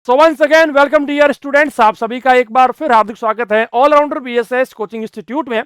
सो once again welcome dear students, आप सभी का एक बार फिर हार्दिक स्वागत है ऑलराउंडर बीएसएस कोचिंग इंस्टीट्यूट में।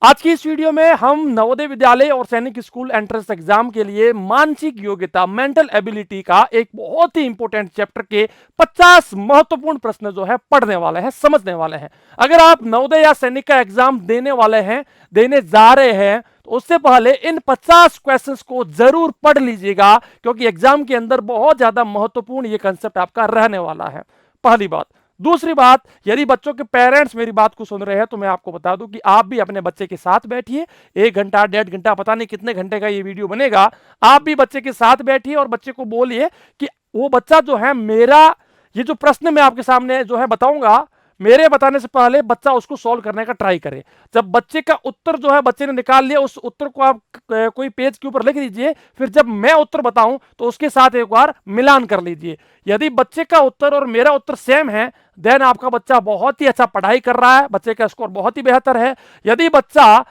आज की इस वीडियो में हम नवोदय विद्यालय और सैनिक स्कूल एंट्रेंस एग्जाम के लिए मानसिक योग्यता मेंटल एबिलिटी का एक बहुत ही इंपॉर्टेंट चैप्टर के 50 महत्वपूर्ण प्रश्न जो है पढ़ने वाले हैं, समझने वाले हैं। अगर आप नवोदय या सैनिक का एग्जाम देने वाले हैं, देने जा रहे हैं, तो उससे पहले इन 50 क्वेश्चंस को जरूर पढ़ लीजिएगा, क्योंकि एग्जाम के अंदर बहुत ज्यादा महत्वपूर्ण ये कंसेप्ट आपका रहने वाला है। पहली बात। दूसरी बात, यदि बच्चों के पेरेंट्स मेरी बात को सुन रहे हैं तो मैं आपको बता दूं कि आप भी अपने बच्चे के साथ बैठिए। 1 घंटा 1.5 घंटा, पता नहीं कितने घंटे का ये वीडियो बनेगा, आप भी बच्चे के साथ बैठिए और बच्चे को बोलिए कि वो बच्चा जो है, मेरा ये जो प्रश्न मैं आपके सामने जो है बताऊंगा, मेरे बताने से पहले बच्चा उसको सॉल्व करने का ट्राई करे। जब बच्चे का उत्तर जो है बच्चे ने निकाल लिया, उस उत्तर को आप कोई पेज के ऊपर लिख दीजिए, फिर जब मैं उत्तर बताऊं तो उसके साथ एक बार मिलान कर लीजिए। यदि बच्चे का उत्तर और मेरा उत्तर सेम है, देन आपका बच्चा बहुत ही अच्छा पढ़ाई कर रहा है, बच्चे का स्कोर बहुत ही बेहतर है। यदि बच्चा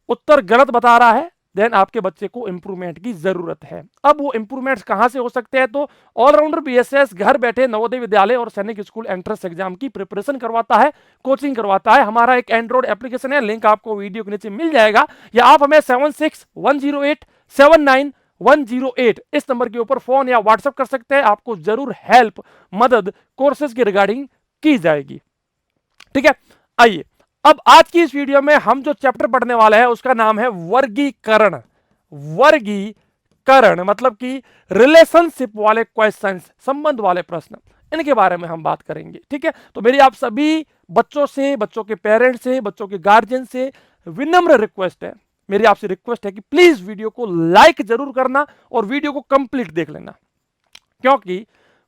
उत्तर गलत बता रहा है, देन आपके बच्चे को इंप्रूवमेंट की जरूरत है। अब वो इंप्रूवमेंट्स कहां से हो सकते हैं? तो ऑलराउंडर बीएसएस घर बैठे नवोदय विद्यालय और सैनिक स्कूल एंट्रेंस एग्जाम की प्रिपरेशन करवाता है, कोचिंग करवाता है। हमारा एक एंड्रॉइड एप्लीकेशन है, लिंक आपको वीडियो के नीचे मिल जाएगा, या आप हमें 7610879108 इस नंबर के ऊपर फोन या व्हाट्सएप कर सकते हैं। आपको जरूर हेल्प, मदद कोर्सेज की रिगार्डिंग की जाएगी। ठीक है, आइए अब आज की इस वीडियो में हम जो चैप्टर पढ़ने वाले हैं उसका नाम है वर्गीकरण। वर्गीकरण मतलब कि रिलेशनशिप वाले क्वेश्चंस, संबंध वाले प्रश्न, इनके बारे में हम बात करेंगे। ठीक है, तो मेरी आप सभी बच्चों से, बच्चों के पेरेंट्स से, बच्चों के गार्जियन से विनम्र रिक्वेस्ट है, मेरी आपसे रिक्वेस्ट है कि प्लीज वीडियो को लाइक जरूर करना और वीडियो को कंप्लीट देख लेना, क्योंकि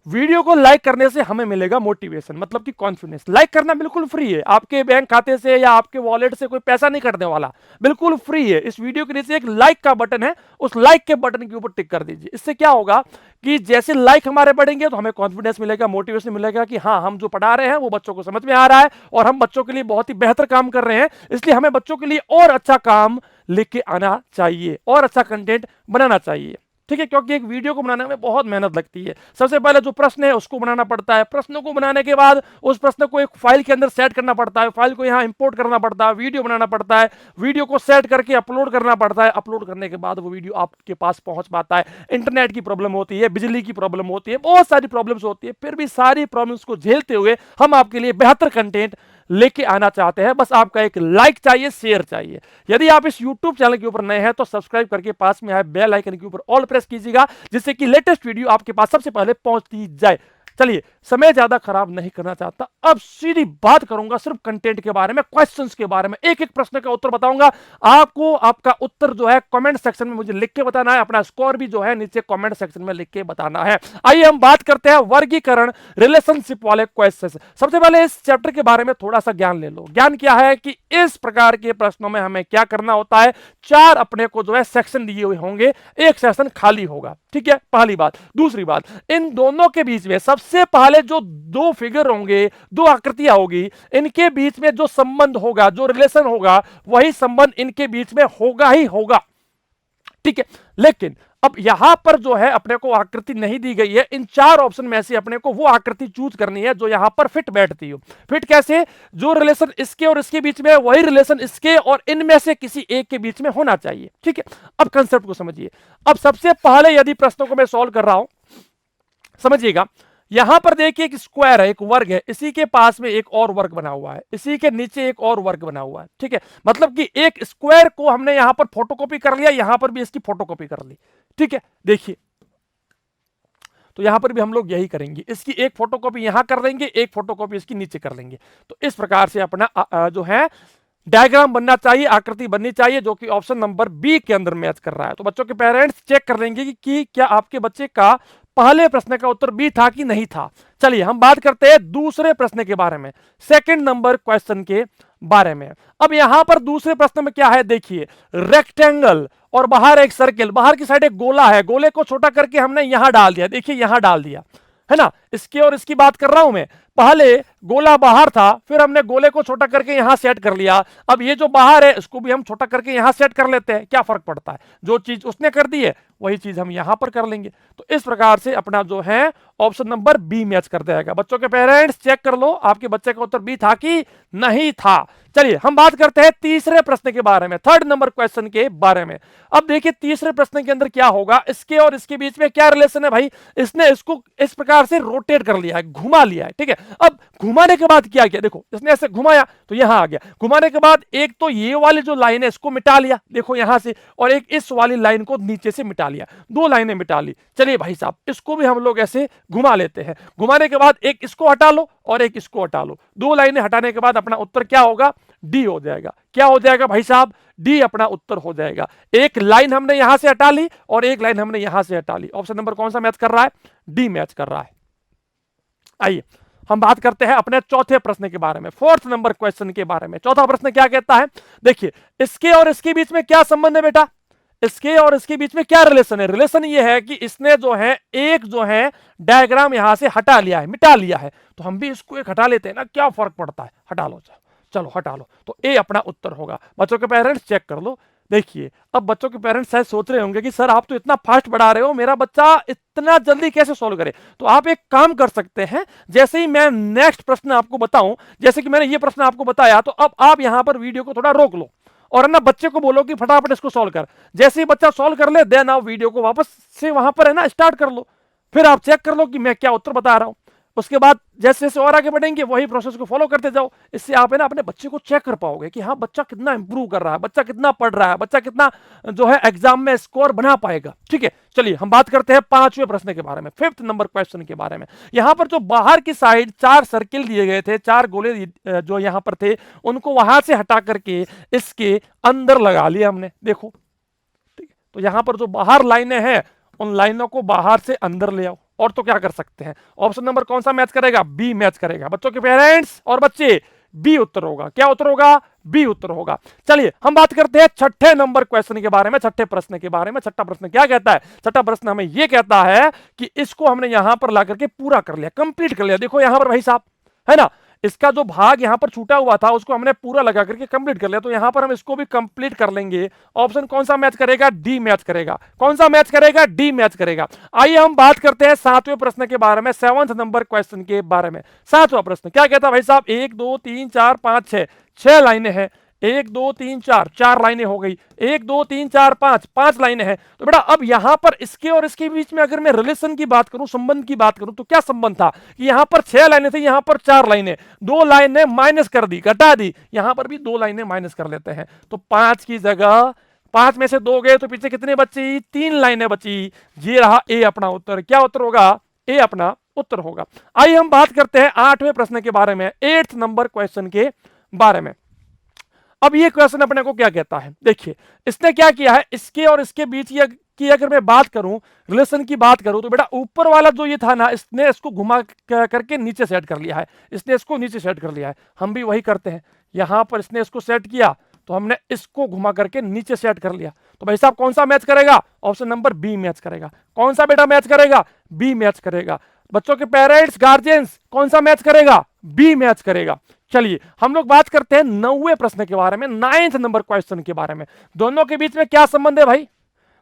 वीडियो को लाइक करने से हमें मिलेगा मोटिवेशन, मतलब कि कॉन्फिडेंस। लाइक करना बिल्कुल फ्री है, आपके बैंक खाते से या आपके वॉलेट से कोई पैसा नहीं कटने वाला, बिल्कुल फ्री है। इस वीडियो के नीचे एक लाइक का बटन है, उस लाइक के बटन के ऊपर टिक कर दीजिए। इससे क्या होगा कि जैसे लाइक हमारे बढ़ेंगे तो हमें कॉन्फिडेंस मिलेगा, मोटिवेशन मिलेगा कि हाँ, हम जो पढ़ा रहे हैं वो बच्चों को समझ में आ रहा है और हम बच्चों के लिए बहुत ही बेहतर काम कर रहे हैं। इसलिए हमें बच्चों के लिए और अच्छा काम लेके आना चाहिए और अच्छा कंटेंट बनाना चाहिए। ठीक है, क्योंकि एक वीडियो को बनाने में बहुत मेहनत लगती है। सबसे पहले जो प्रश्न है उसको बनाना पड़ता है, प्रश्नों को बनाने के बाद उस प्रश्न को एक फाइल के अंदर सेट करना पड़ता है, फाइल को यहाँ इंपोर्ट करना पड़ता है, वीडियो बनाना पड़ता है, वीडियो को सेट करके अपलोड करना पड़ता है, अपलोड करने के बाद वो वीडियो आपके पास पहुंच पाता है। इंटरनेट की प्रॉब्लम होती है, बिजली की प्रॉब्लम होती है, बहुत सारी प्रॉब्लम्स होती है, फिर भी सारी प्रॉब्लम्स को झेलते हुए हम आपके लिए बेहतर कंटेंट लेके आना चाहते हैं। बस आपका एक लाइक चाहिए, शेयर चाहिए। यदि आप इस YouTube चैनल के ऊपर नए हैं तो सब्सक्राइब करके पास में आए बेल आइकन के ऊपर ऑल प्रेस कीजिएगा, जिससे कि लेटेस्ट वीडियो आपके पास सबसे पहले पहुंचती जाए। चलिए, समय ज्यादा खराब नहीं करना चाहता, अब सीधी बात करूंगा सिर्फ कंटेंट के बारे में, क्वेश्चंस के बारे में। एक एक प्रश्न का उत्तर बताऊंगा आपको। आपका उत्तर जो है कमेंट सेक्शन में मुझे लिख के बताना है, अपना स्कोर भी जो है नीचे कमेंट सेक्शन में लिख के बताना है। आइए हम बात करते हैं वर्गीकरण, रिलेशनशिप वाले क्वेश्चंस। सबसे पहले इस चैप्टर के बारे में थोड़ा सा ज्ञान ले लो। ज्ञान क्या है कि इस प्रकार के प्रश्नों में हमें क्या करना होता है, 4 अपने को जो है सेक्शन दिए हुए होंगे, एक सेक्शन खाली होगा। ठीक है, पहली बात। दूसरी बात, इन दोनों के बीच में सबसे पहले जो 2 फिगर होंगे, 2 आकृतियां होगी, इनके बीच में जो संबंध होगा, जो रिलेशन होगा, वही संबंध इनके बीच में होगा ही होगा। ठीक है, लेकिन अब यहां पर जो है अपने को आकृति नहीं दी गई है। इन 4 ऑप्शन में से अपने को वो आकृति चूज करनी है जो यहां पर फिट बैठती हो। फिट कैसे? जो रिलेशन इसके और इसके बीच में है, वही रिलेशन इसके और इनमें से किसी एक के बीच में होना चाहिए। ठीक है, अब कंसेप्ट को समझिए। अब सबसे पहले यदि प्रश्नों को मैं सॉल्व कर रहा हूं, समझिएगा। यहां पर देखिए एक स्क्वायर है, एक वर्ग है, इसी के पास में एक और वर्ग बना हुआ है, इसी के नीचे एक और वर्ग बना हुआ है। ठीक है, मतलब कि एक स्क्वायर को हमने यहां पर फोटोकॉपी कर लिया, यहां पर भी इसकी फोटोकॉपी कर ली। ठीक है, देखिए, तो यहां पर भी हम लोग यही करेंगे, इसकी एक फोटोकॉपी यहां कर देंगे, एक फोटोकॉपी इसकी नीचे कर लेंगे। तो इस प्रकार से अपना जो है डायग्राम बनना चाहिए, आकृति बननी चाहिए, जो कि ऑप्शन नंबर बी के अंदर मैच कर रहा है। तो बच्चों के पेरेंट्स चेक कर लेंगे कि क्या आपके बच्चे का पहले प्रश्न का उत्तर बी था कि नहीं था। चलिए हम बात करते हैं दूसरे प्रश्न के बारे में, सेकंड नंबर क्वेश्चन के बारे में। अब यहां पर दूसरे प्रश्न में क्या है, देखिए, रेक्टेंगल और बाहर एक सर्किल, बाहर की साइड एक गोला है, गोले को छोटा करके हमने यहां डाल दिया, देखिए यहां डाल दिया है ना, इसके और इसकी बात कर रहा हूं मैं। पहले गोला बाहर था, फिर हमने गोले को छोटा करके यहां सेट कर लिया, अब ये जो बाहर है इसको भी हम छोटा करके यहां सेट कर लेते हैं, क्या फर्क पड़ता है, जो चीज उसने कर दी है वही चीज हम यहां पर कर लेंगे। तो इस प्रकार से अपना जो है ऑप्शन नंबर बी मैच कर जाएगा। बच्चों के पेरेंट्स चेक कर लो आपके बच्चे का उत्तर बी था कि नहीं था। चलिए हम बात करते हैं तीसरे प्रश्न के बारे में, थर्ड नंबर क्वेश्चन के बारे में। अब देखिए तीसरे प्रश्न के अंदर क्या होगा, इसके और इसके बीच में क्या रिलेशन है भाई, इसने इसको इस प्रकार से रोटेट कर लिया है, घुमा लिया है, ठीक है। अब घुमाने के बाद क्या किया, देखो इसने ऐसे घुमाया तो यहां आ गया, घुमाने के बाद एक तो ये वाली जो लाइन है इसको मिटा लिया, देखो यहां से, और एक इस वाली लाइन को नीचे से मिटा लिया, दो लाइनें मिटा ली। चलिए भाई साहब इसको भी हम लोग ऐसे घुमा लेते हैं, घुमाने के बाद एक इसको हटा लो और एक इसको हटा लो, दो लाइनें हटाने के बाद अपना उत्तर क्या होगा, डी हो जाएगा। क्या हो जाएगा भाई साहब, डी अपना उत्तर हो जाएगा। एक लाइन हमने यहां से हटा ली और एक लाइन हमने यहां से हटा ली, ऑप्शन नंबर कौन सा मैच कर रहा है, डी मैच कर रहा है। आइए हम बात करते हैं अपने चौथे प्रश्न के बारे में, फोर्थ नंबर क्वेश्चन के बारे में। चौथा प्रश्न क्या कहता है, देखिए इसके और इसके बीच में क्या संबंध है बेटा, इसके और इसके बीच में क्या रिलेशन है, रिलेशन ये है कि इसने जो है एक जो है डायग्राम यहां से हटा लिया है, मिटा लिया है, तो हम भी इसको एक हटा लेते हैं ना, क्या फर्क पड़ता है, हटा लो, चलो हटा लो, तो ए अपना उत्तर होगा। बच्चों के पेरेंट्स चेक कर लो। देखिए अब बच्चों के पेरेंट्स शायद सोच रहे होंगे कि सर आप तो इतना फास्ट बढ़ा रहे हो, मेरा बच्चा इतना जल्दी कैसे सॉल्व करे। तो आप एक काम कर सकते हैं, जैसे ही मैं नेक्स्ट प्रश्न आपको बताऊं, जैसे कि मैंने ये प्रश्न आपको बताया, तो अब आप यहां पर वीडियो को थोड़ा रोक लो और है ना बच्चे को बोलो कि फटाफट इसको सॉल्व कर। जैसे ही बच्चा सॉल्व कर ले, देन आप वीडियो को वापस से वहां पर है ना स्टार्ट कर लो, फिर आप चेक कर लो कि मैं क्या उत्तर बता रहा हूं। उसके बाद जैसे जैसे और आगे बढ़ेंगे वही प्रोसेस को फॉलो करते जाओ, इससे आप है ना अपने बच्चे को चेक कर पाओगे कि हाँ बच्चा कितना इंप्रूव कर रहा है, बच्चा कितना पढ़ रहा है, बच्चा कितना जो है एग्जाम में स्कोर बना पाएगा। ठीक है, चलिए हम बात करते हैं पांचवें प्रश्न के बारे में, फिफ्थ नंबर क्वेश्चन के बारे में। यहां पर जो बाहर की साइड चार सर्किल दिए गए थे, चार गोले जो यहां पर थे, उनको वहां से हटा करके इसके अंदर लगा लिया हमने, देखो ठीक है। तो यहां पर जो बाहर लाइनें हैं उन लाइनों को बाहर से अंदर ले आओ, और तो क्या कर सकते हैं, ऑप्शन नंबर कौन सा मैच करेगा, बी मैच करेगा। बच्चों के पेरेंट्स और बच्चे बी उत्तर होगा, क्या उत्तर होगा, बी उत्तर होगा। चलिए हम बात करते हैं छठे नंबर क्वेश्चन के बारे में, छठे प्रश्न के बारे में। छठा प्रश्न क्या कहता है, छठा प्रश्न हमें यह कहता है कि इसको हमने यहां पर ला करके पूरा कर लिया, कंप्लीट कर लिया। देखो यहां पर भाई साहब है ना, इसका जो भाग यहां पर छूटा हुआ था उसको हमने पूरा लगा करके कंप्लीट कर लिया, तो यहां पर हम इसको भी कंप्लीट कर लेंगे। ऑप्शन कौन सा मैच करेगा, डी मैच करेगा। कौन सा मैच करेगा, डी मैच करेगा। आइए हम बात करते हैं सातवें प्रश्न के बारे में, सेवंथ नंबर क्वेश्चन के बारे में। सातवां प्रश्न क्या कहता है भाई साहब, 1 2 3 4 5 6, 6 लाइनें हैं, 1 2 3 4, 4 लाइनें हो गई, 1 2 3 4 5, 5 लाइनें हैं। तो बेटा अब यहां पर इसके और इसके बीच में अगर मैं रिलेशन की बात करूं, संबंध की बात करूं, तो क्या संबंध था कि यहां पर 6 लाइनें थी, यहां पर 4 लाइनें, 2 लाइनें माइनस कर दी, घटा दी, यहां पर भी 2 लाइनें माइनस कर लेते हैं, तो 5 की जगह 5 में से 2 गए तो पीछे कितने बची, 3 लाइनें बची। ये रहा ए अपना उत्तर, क्या उत्तर होगा, ए अपना उत्तर होगा। आइए हम बात करते हैं आठवें प्रश्न के बारे में, 8th नंबर क्वेश्चन के बारे में। अब ये क्वेश्चन अपने को क्या कहता है, देखिए इसने क्या किया है, इसके और इसके बीच की अगर मैं बात करूं, रिलेशन की बात करूं, तो बेटा ऊपर वाला जो ये था ना, इसने इसको घुमा करके नीचे सेट कर लिया है, इसने इसको नीचे सेट कर लिया है। हम भी वही करते हैं, यहां पर इसने इसको सेट किया तो हमने इसको घुमा करके नीचे सेट कर लिया। तो भाई साहब कौन सा मैच करेगा, ऑप्शन नंबर बी मैच करेगा। कौन सा बेटा मैच करेगा, बी मैच करेगा। बच्चों के पेरेंट्स गार्जियंस कौन सा मैच करेगा, बी मैच करेगा। चलिए हम लोग बात करते हैं 9वें प्रश्न के बारे में, 9th नंबर क्वेश्चन के बारे में। दोनों के बीच में क्या संबंध है भाई,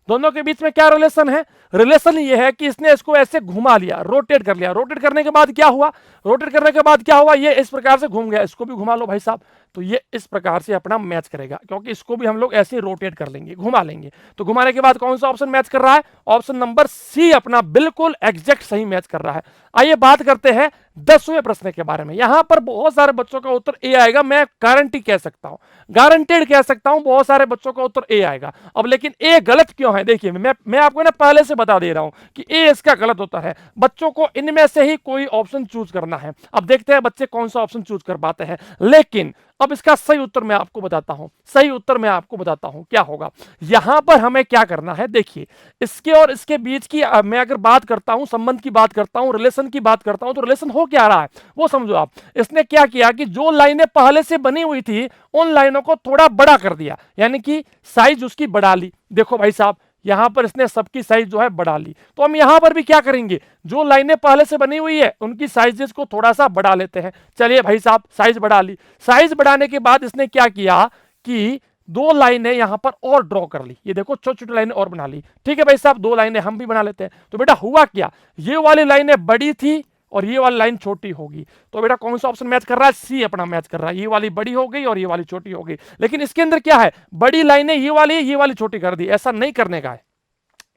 दोनों के बीच में क्या रिलेशन है, रिलेशन ये है कि इसने इसको ऐसे घुमा लिया, रोटेट कर लिया, रोटेट करने के बाद क्या हुआ, रोटेट करने के बाद क्या हुआ, ये इस प्रकार से घूम गया, इसको भी घुमा लो भाई साहब, तो ये इस प्रकार से अपना मैच करेगा, क्योंकि इसको भी हम लोग ऐसे रोटेट कर लेंगे, घुमा लेंगे। तो घुमाने के बाद कौन सा ऑप्शन मैच कर रहा है, ऑप्शन नंबर सी अपना बिल्कुल एग्जैक्ट सही मैच कर रहा है। आइए बात करते हैं 10वें प्रश्न के बारे में। यहां पर बहुत सारे बच्चों का उत्तर ए आएगा, मैं गारंटी कह सकता हूं, गारंटेड कह सकता हूं, बहुत सारे बच्चों का उत्तर ए आएगा। अब लेकिन ए गलत क्यों है, देखिए मैं आपको ना पहले से बता दे रहा हूं कि ए इसका गलत होता है। बच्चों को इनमें से ही कोई ऑप्शन चूज करना है। अब देखते हैं बच्चे कौन सा ऑप्शन चूज कर पाते हैं, लेकिन अब इसका सही उत्तर मैं आपको बताता हूं, सही उत्तर मैं आपको बताता हूं क्या होगा। यहां पर हमें क्या करना है, देखिए इसके और इसके बीच की मैं अगर बात करता हूं, संबंध की बात करता हूं, रिलेशन की बात करता हूं, तो रिलेशन हो क्या रहा है वो समझो आप। इसने क्या किया कि जो लाइनें पहले से बनी हुई थी उन लाइनों को थोड़ा बड़ा कर दिया, यानी कि साइज उसकी बढ़ा ली। देखो भाई साहब यहां पर इसने सबकी साइज जो है बढ़ा ली। तो हम यहां पर भी क्या करेंगे, जो लाइनें पहले से बनी हुई है उनकी साइजेस को थोड़ा सा बढ़ा लेते हैं। चलिए भाई साहब, साइज बढ़ा ली। साइज बढ़ाने के बाद इसने क्या किया कि दो लाइनें यहां पर और ड्रॉ कर ली। ये देखो, छोटी छोटी लाइनें और बना ली। ठीक है भाई साहब, दो लाइनें हम भी बना लेते हैं। तो बेटा हुआ क्या, ये वाली लाइनें बड़ी थी और ये वाली लाइन छोटी होगी। तो बेटा कौन सा ऑप्शन मैच कर रहा है, सी अपना मैच कर रहा है। ये वाली बड़ी हो गई और ये वाली छोटी हो गई। लेकिन इसके अंदर क्या है, बड़ी लाइनें ये वाली छोटी कर दी। ऐसा नहीं करने का है,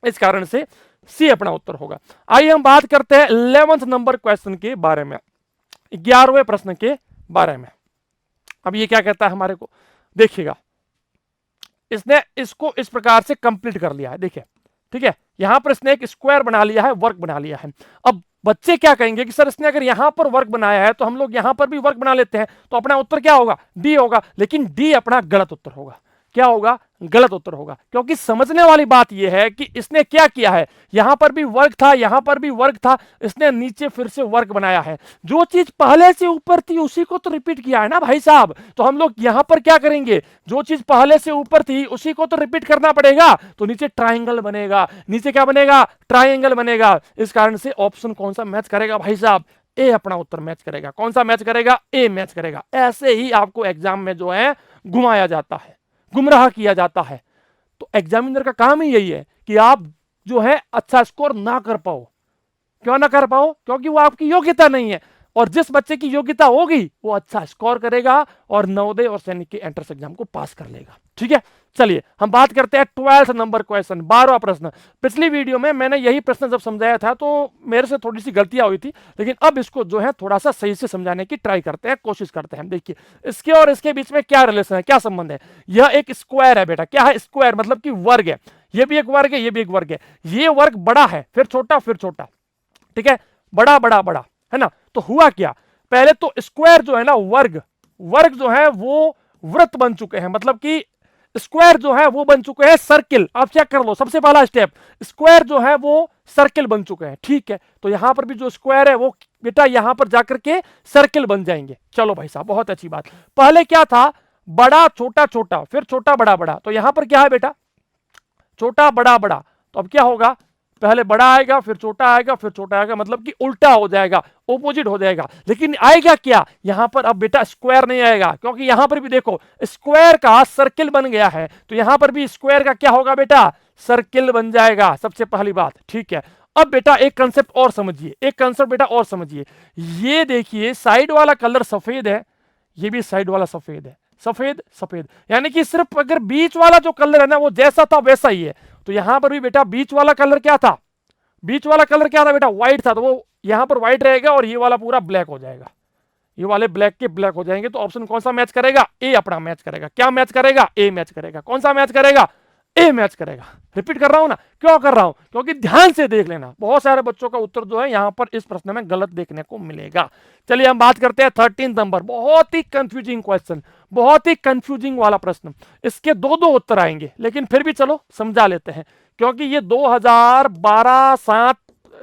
इस कारण से सी अपना उत्तर होगा। आइए हम बात करते हैं 11th नंबर क्वेश्चन के बारे में, 11वें प्रश्न के बारे में। अब ये क्या कहता है हमारे को, देखिएगा, इसने इसको इस प्रकार से कंप्लीट कर लिया है। देखिए, ठीक है, यहां पर इसने एक स्क्वायर बना लिया है, वर्क बना लिया है। अब बच्चे क्या कहेंगे कि सर इसने अगर यहां पर वर्क बनाया है तो हम लोग यहां पर भी वर्क बना लेते हैं, तो अपना उत्तर क्या होगा, डी होगा। लेकिन डी अपना गलत उत्तर होगा। क्या होगा, गलत उत्तर होगा। क्योंकि समझने वाली बात यह है कि इसने क्या किया है, यहां पर भी वर्क था, यहां पर भी वर्क था, इसने नीचे फिर से वर्क बनाया है। जो चीज पहले से ऊपर थी उसी को तो रिपीट किया है ना भाई साहब। तो हम लोग यहां पर क्या करेंगे, जो चीज पहले से ऊपर थी उसी को तो रिपीट करना पड़ेगा। तो नीचे ट्राइंगल बनेगा, नीचे क्या बनेगा, ट्राइंगल बनेगा। इस कारण से ऑप्शन कौन सा मैच करेगा भाई साहब, ए अपना उत्तर मैच करेगा। कौन सा मैच करेगा, ए मैच करेगा। ऐसे ही आपको एग्जाम में जो है घुमाया जाता है, गुमराह किया जाता है। तो एग्जामिनर का काम ही यही है कि आप जो है अच्छा स्कोर ना कर पाओ। क्यों ना कर पाओ, क्योंकि वो आपकी योग्यता नहीं है। और जिस बच्चे की योग्यता होगी वो अच्छा स्कोर करेगा और नवोदय और सैनिक के एंट्रेंस एग्जाम को पास कर लेगा। ठीक है, चलिए हम बात करते हैं 12th नंबर क्वेश्चन, 12वां प्रश्न। पिछली वीडियो में मैंने यही प्रश्न जब समझाया था तो मेरे से थोड़ी सी गलतियां हुई थी, लेकिन अब इसको जो है थोड़ा सा सही से समझाने की ट्राई करते हैं, कोशिश करते हैं। देखिए, इसके और इसके बीच में क्या रिलेशन है, क्या संबंध है। यह एक स्क्वायर है बेटा। क्या है, स्क्वायर मतलब कि वर्ग है। ये भी एक वर्ग है, ये भी एक वर्ग है। ये वर्ग बड़ा है, फिर छोटा, फिर छोटा। ठीक है, बड़ा बड़ा बड़ा, है ना। तो हुआ क्या, पहले तो स्क्वायर जो है ना, वर्ग वर्ग जो है वो वृत्त बन चुके हैं। मतलब कि स्क्वायर जो है वो बन चुके हैं सर्किल। आप चेक कर लो, सबसे पहला स्टेप, स्क्वायर जो है वो सर्किल बन चुके हैं। ठीक है, तो यहां पर भी जो स्क्वायर है वो बेटा यहां पर जाकर के सर्किल बन जाएंगे। चलो भाई साहब, बहुत अच्छी बात। पहले क्या था, बड़ा छोटा छोटा, फिर छोटा बड़ा बड़ा। तो यहां पर क्या है बेटा, छोटा बड़ा बड़ा। तो अब क्या होगा, पहले बड़ा आएगा, फिर छोटा आएगा, फिर छोटा आएगा, मतलब कि उल्टा हो जाएगा, ओपोजिट हो जाएगा। लेकिन आएगा क्या, यहां पर अब बेटा स्क्वायर नहीं आएगा, क्योंकि यहां पर भी देखो स्क्वायर का सर्किल बन गया है। तो यहां पर भी स्क्वायर का क्या होगा बेटा, सर्किल बन जाएगा, सबसे पहली बात। ठीक है, अब बेटा एक कंसेप्ट और समझिए, एक कंसेप्ट बेटा और समझिए। ये देखिए, साइड वाला कलर सफेद है, ये भी साइड वाला सफेद है, सफेद सफेद, यानी कि सिर्फ अगर बीच वाला जो कलर है ना वो जैसा था वैसा ही है। तो यहां पर भी बेटा बीच वाला कलर क्या था, बीच वाला कलर क्या था बेटा, व्हाइट था। तो वो यहां पर व्हाइट रहेगा और ये वाला पूरा ब्लैक हो जाएगा, ये वाले ब्लैक के ब्लैक हो जाएंगे। तो ऑप्शन कौन सा मैच करेगा, ए अपना मैच करेगा। क्या मैच करेगा, ए मैच करेगा। कौन सा मैच करेगा, ए मैच करेगा। रिपीट कर रहा हूं ना, क्यों कर रहा हूं, क्योंकि ध्यान से देख लेना, बहुत सारे बच्चों का उत्तर जो है यहां पर इस प्रश्न में गलत देखने को मिलेगा। चलिए हम बात करते हैं 13 नंबर, बहुत ही कंफ्यूजिंग क्वेश्चन, बहुत ही कंफ्यूजिंग वाला प्रश्न। इसके दो दो उत्तर आएंगे, लेकिन फिर भी चलो समझा लेते हैं, क्योंकि ये 2012-7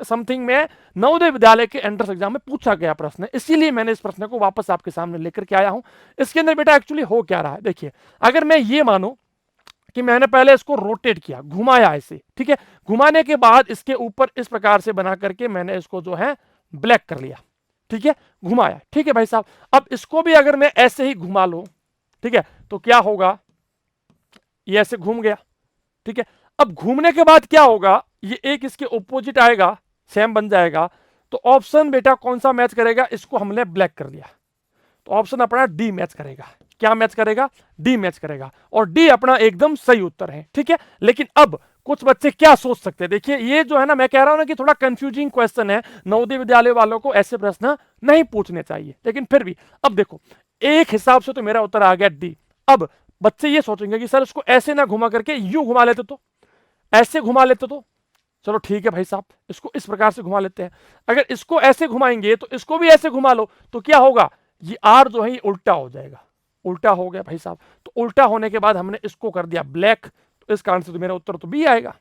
समथिंग में नवोदय विद्यालय के एंट्रेंस एग्जाम में पूछा गया प्रश्न है, इसीलिए मैंने इस प्रश्न को वापस आपके सामने लेकर के आया हूं। इसके अंदर बेटा एक्चुअली हो क्या रहा है, देखिए, अगर मैं ये मानूं कि मैंने पहले इसको रोटेट किया, घुमाया ऐसे, ठीक है, घुमाने के बाद इसके ऊपर इस प्रकार से बना करके मैंने इसको जो है ब्लैक कर लिया, ठीक है, घुमाया। ठीक है भाई साहब, अब इसको भी अगर मैं ऐसे ही घुमा लूं, ठीक है, तो क्या होगा, ये ऐसे घूम गया। ठीक है, अब घूमने के बाद क्या होगा, ये एक इसके ऑपोजिट आएगा, सेम बन जाएगा। तो ऑप्शन बेटा कौन सा मैच करेगा, इसको हमने ब्लैक कर दिया, तो ऑप्शन अपना डी मैच करेगा। क्या मैच करेगा, डी मैच करेगा, और डी अपना एकदम सही उत्तर है। ठीक है, लेकिन अब कुछ बच्चे क्या सोच सकते हैं, देखिए ये जो है ना, मैं कह रहा हूं ना कि थोड़ा कंफ्यूजिंग क्वेश्चन है, नवोदय विद्यालय वालों को ऐसे प्रश्न नहीं पूछने चाहिए, लेकिन फिर भी अब देखो, एक हिसाब से तो मेरा उत्तर आ गया डी। अब बच्चे ये सोचेंगे कि सर इसको ऐसे ना घुमा करके यूं घुमा लेते तो, ऐसे घुमा लेते तो। चलो ठीक है भाई साहब, इसको इस प्रकार से घुमा लेते हैं। अगर इसको ऐसे घुमाएंगे तो इसको भी ऐसे घुमा लो, तो क्या होगा, ये आर जो है ये उल्टा हो जाएगा, उल्टा हो गया भाई साहब। तो उल्टा होने के बाद हमने इसको कर दिया ब्लैक, तो इस कारण से तो मेरा उत्तर तो बी आएगा,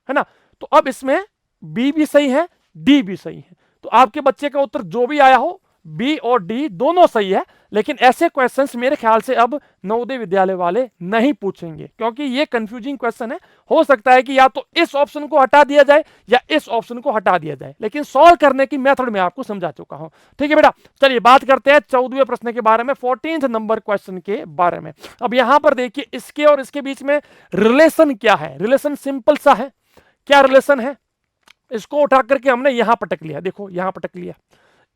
है ना। तो अब इसमें बी भी सही है, डी भी सही है। तो आपके बच्चे का उत्तर जो भी आया हो, बी और डी दोनों सही है, लेकिन ऐसे क्वेश्चंस मेरे ख्याल से अब नवोदय विद्यालय वाले नहीं पूछेंगे, क्योंकि ये कंफ्यूजिंग क्वेश्चन है। हो सकता है कि या तो इस ऑप्शन को हटा दिया जाए या इस ऑप्शन को हटा दिया जाए, लेकिन सॉल्व करने की मेथड मैं आपको समझा चुका हूं। ठीक है बेटा, चलिए बात करते हैं 14वें प्रश्न के बारे में, 14th नंबर क्वेश्चन के बारे में। अब यहां पर देखिए, इसके और इसके बीच में रिलेशन क्या है। रिलेशन सिंपल सा है। क्या रिलेशन है? इसको उठा करके हमने यहां पटक लिया, देखो यहां पटक लिया,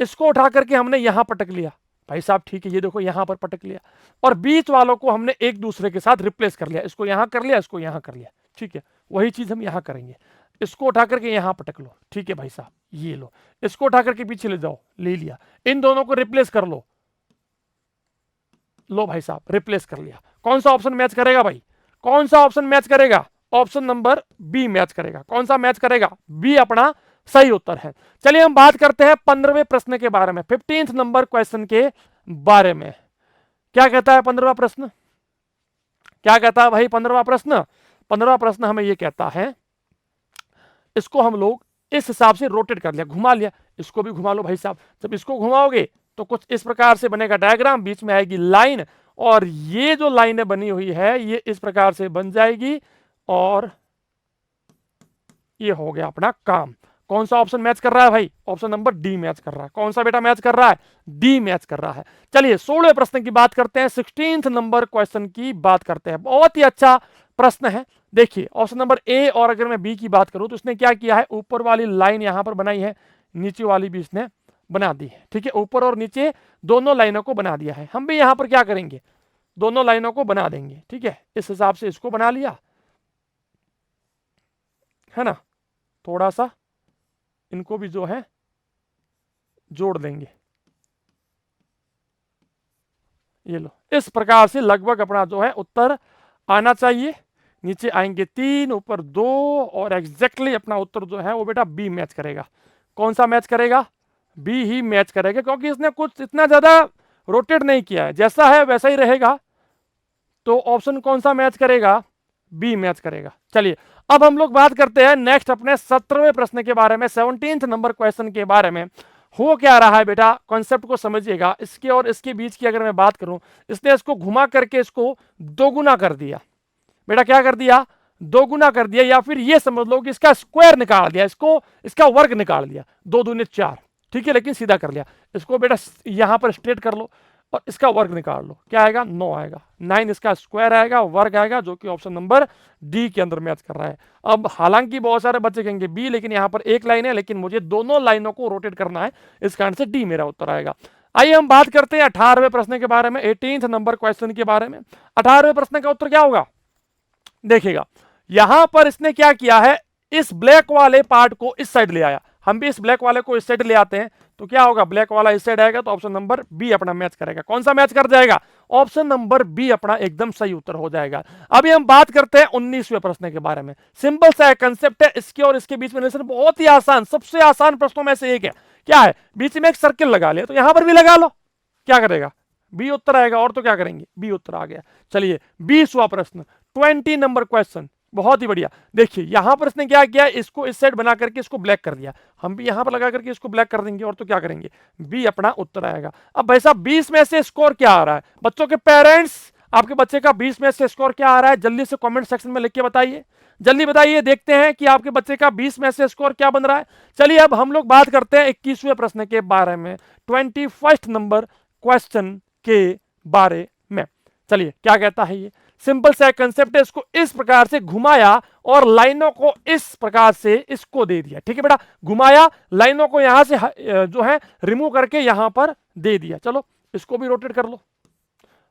इसको उठा करके हमने यहां पटक लिया, भाई साहब ठीक है, ये देखो यहां पर पटक लिया, और बीच वालों को हमने एक दूसरे के साथ रिप्लेस कर लिया, इसको यहां कर लिया, इसको यहां कर लिया। ठीक है, वही चीज हम यहां करेंगे। इसको उठा करके यहां पटक लो, ठीक है भाई साहब, ये लो, इसको उठा करके पीछे ले जाओ, ले लिया, इन दोनों को रिप्लेस कर लो, लो भाई साहब रिप्लेस कर लिया। कौन सा ऑप्शन मैच करेगा भाई? कौन सा ऑप्शन मैच करेगा? ऑप्शन नंबर बी मैच करेगा। कौन सा मैच करेगा? बी अपना सही उत्तर है। चलिए हम बात करते हैं 15वें प्रश्न के बारे में, 15th नंबर क्वेश्चन के बारे में। क्या कहता है 15वां प्रश्न? क्या कहता है भाई 15वां प्रश्न? 15वां प्रश्न हमें यह कहता है, इसको हम लोग इस हिसाब से रोटेट कर लिया, घुमा लिया, इसको भी घुमा लो भाई साहब। जब इसको घुमाओगे तो कुछ इस प्रकार से बनेगा डायग्राम, बीच में आएगी लाइन, और ये जो लाइनें बनी हुई है ये इस प्रकार से बन जाएगी, और ये हो गया अपना काम। कौन सा ऑप्शन मैच कर रहा है भाई? ऑप्शन नंबर डी मैच कर रहा है। कौन सा बेटा मैच कर रहा है? डी मैच कर रहा है। चलिए 16वें प्रश्न की बात करते हैं, 16th नंबर क्वेश्चन की बात करते हैं। बहुत ही अच्छा प्रश्न है। देखिए ऑप्शन नंबर ए, और अगर मैं बी की बात करूं तो इसने क्या किया है, ऊपर वाली लाइन यहां पर बनाई है, नीचे वाली भी इसने बना दी है। ठीक है, ऊपर और नीचे दोनों लाइनों को बना दिया है। हम भी यहां पर क्या करेंगे, दोनों लाइनों को बना देंगे। ठीक है, इस हिसाब से इसको बना लिया है ना, थोड़ा सा इनको भी जो है जोड़ देंगे, ये लो, इस प्रकार से लगभग अपना जो है उत्तर आना चाहिए। नीचे आएंगे 3, ऊपर 2, और एग्जैक्टली अपना उत्तर जो है वो बेटा बी मैच करेगा। कौन सा मैच करेगा? बी ही मैच करेगा, क्योंकि इसने कुछ इतना ज्यादा रोटेट नहीं किया है, जैसा है वैसा ही रहेगा। तो ऑप्शन कौन सा मैच करेगा? बी मैच करेगा। चलिए अब हम लोग बात करते हैं नेक्स्ट अपने 17वें प्रश्न के बारे में, 17th नंबर क्वेश्चन के बारे में। हो क्या रहा है बेटा, कॉन्सेप्ट को समझिएगा। इसके और इसके बीच की अगर मैं बात करूं, इसने इसको घुमा करके इसको दोगुना कर दिया बेटा। क्या कर दिया? दोगुना कर दिया, या फिर ये समझ लो कि इसका स्क्वायर निकाल दिया, इसको इसका वर्ग निकाल दिया, 2 दूनी 4। ठीक है, लेकिन सीधा कर लिया। इसको बेटा यहां पर स्ट्रेट कर लो और इसका वर्ग निकाल लो, क्या आएगा? 9 आएगा। 9 इसका स्क्वायर आएगा, वर्ग आएगा, जो कि ऑप्शन नंबर डी के अंदर मैच कर रहा है। अब हालांकि बहुत सारे बच्चे कहेंगे बी, लेकिन यहां पर एक लाइन है, लेकिन मुझे दोनों लाइनों को रोटेट करना है, इस कारण से डी मेरा उत्तर आएगा। आइए हम बात करते हैं 18वें प्रश्न के बारे में, 18th नंबर क्वेश्चन के बारे में। 18वें प्रश्न का उत्तर क्या होगा? देखिएगा, यहां पर इसने क्या किया है, इस ब्लैक वाले पार्ट को इस साइड ले आया। हम भी इस ब्लैक वाले को इस साइड ले आते हैं, तो क्या होगा, ब्लैक वाला इस साइड आएगा, तो ऑप्शन नंबर बी अपना मैच करेगा। कौन सा मैच कर जाएगा? ऑप्शन नंबर बी अपना एकदम सही उत्तर हो जाएगा। अभी हम बात करते हैं 19वें प्रश्न के बारे में। सिंपल सा कंसेप्ट है, इसके और इसके बीच में रिलेशन बहुत ही आसान, सबसे आसान प्रश्नों में से एक है। क्या है? बीच में एक सर्किल लगा लिया, तो यहां पर भी लगा लो, क्या करेगा? बी उत्तर आएगा। और तो क्या करेंगे? बी उत्तर आ गया। चलिए 20वां प्रश्न, 20 नंबर क्वेश्चन, बहुत ही बढ़िया। देखिए यहां पर इसने क्या किया, इसको इस साइड बना करके इसको ब्लैक कर दिया, हम भी यहां पर लगा करके इसको ब्लैक कर देंगे, और तो क्या करेंगे? बी अपना उत्तर आएगा। अब भाई साहब 20 में से स्कोर क्या आ रहा है? बच्चों के पेरेंट्स, आपके बच्चे का 20 में से स्कोर क्या आ रहा है? जल्दी से कमेंट सेक्शन में लिख के बताइए, जल्दी बताइए, देखते हैं कि आपके बच्चे का 20 में से स्कोर क्या बन रहा है। चलिए अब हम लोग बात करते हैं 21वें प्रश्न के बारे में, 21st नंबर क्वेश्चन के बारे में। चलिए क्या कहता है ये, सिंपल सा कंसेप्ट है, इसको इस प्रकार से घुमाया और लाइनों को इस प्रकार से इसको दे दिया। ठीक है बेटा, घुमाया, लाइनों को यहां से जो है रिमूव करके यहां पर दे दिया। चलो इसको भी रोटेट कर लो,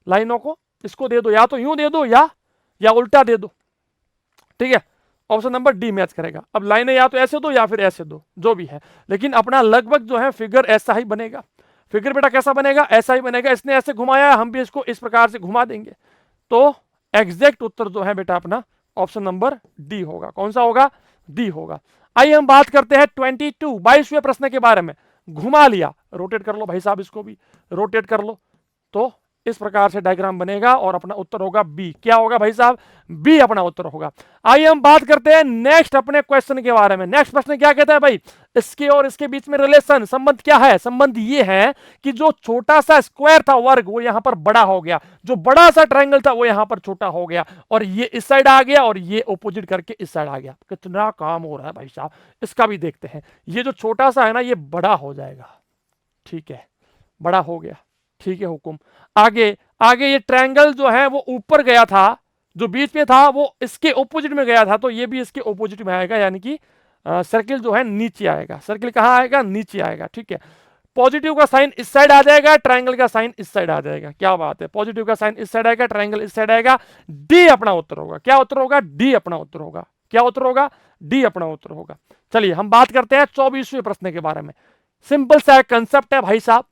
लाइनों को इसको दे दो, या तो यूं दे दो या उल्टा दे दो। ठीक है, ऑप्शन नंबर डी मैच करेगा। अब लाइनें या तो ऐसे दो या फिर ऐसे दो, जो भी है, लेकिन अपना लगभग जो है फिगर ऐसा ही बनेगा। फिगर बेटा कैसा बनेगा? ऐसा ही बनेगा। इसने ऐसे घुमाया, हम भी इसको इस प्रकार से घुमा देंगे, तो एग्जैक्ट उत्तर जो है बेटा अपना ऑप्शन नंबर डी होगा। कौन सा होगा? डी होगा। आइए हम बात करते हैं 22वें प्रश्न के बारे में। घुमा लिया, रोटेट कर लो भाई साहब, इसको भी रोटेट कर लो, तो इस प्रकार से डायग्राम बनेगा और अपना उत्तर होगा बी। क्या होगा भाई साहब? बी अपना उत्तर होगा। आइए हम बात करते हैं नेक्स्ट अपने क्वेश्चन के बारे में। नेक्स्ट प्रश्न क्या कहता है भाई? इसके और इसके बीच में रिलेशन, संबंध क्या है? संबंध ये है कि जो छोटा सा स्क्वायर था वर्ग, वो यहां पर बड़ा हो गया, जो बड़ा सा ट्रायंगल था वो यहां पर छोटा हो गया, और ये इस साइड आ गया और ये ऑपोजिट करके इस साइड आ गया। कितना काम हो रहा है भाई साहब, इसका भी देखते हैं। ये जो छोटा सा है ना, ये बड़ा हो जाएगा, ठीक है, बड़ा हो गया, ठीक है हुकुम। आगे आगे ये ट्रायंगल जो है वो ऊपर गया था, जो बीच में था वो इसके ऑपोजिट में गया था, तो ये भी इसके ऑपोजिट में आएगा, यानी कि सर्किल जो है नीचे आएगा। सर्किल कहां आएगा? नीचे आएगा, ठीक है। पॉजिटिव का साइन इस साइड आ जाएगा, ट्रायंगल का साइन इस साइड आ जाएगा। क्या बात है, पॉजिटिव का साइन इस साइड आएगा, ट्रायंगल इस साइड आएगा। डी अपना उत्तर होगा। क्या उत्तर होगा? डी अपना उत्तर होगा। क्या उत्तर होगा? डी अपना उत्तर होगा। चलिए हम बात करते हैं 24वें प्रश्न के बारे में। सिंपल सा कंसेप्ट है भाई साहब,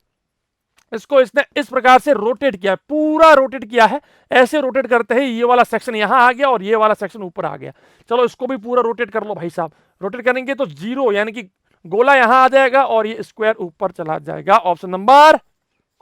इसको इसने इस प्रकार से रोटेट किया, पूरा रोटेट किया है। ऐसे रोटेट करते हैं, ये वाला सेक्शन यहां आ गया और ये वाला सेक्शन ऊपर आ गया। चलो इसको भी पूरा रोटेट कर लो भाई साहब। रोटेट करेंगे तो जीरो यानी कि गोला यहां आ जाएगा और ये स्क्वायर ऊपर चला जाएगा। ऑप्शन नंबर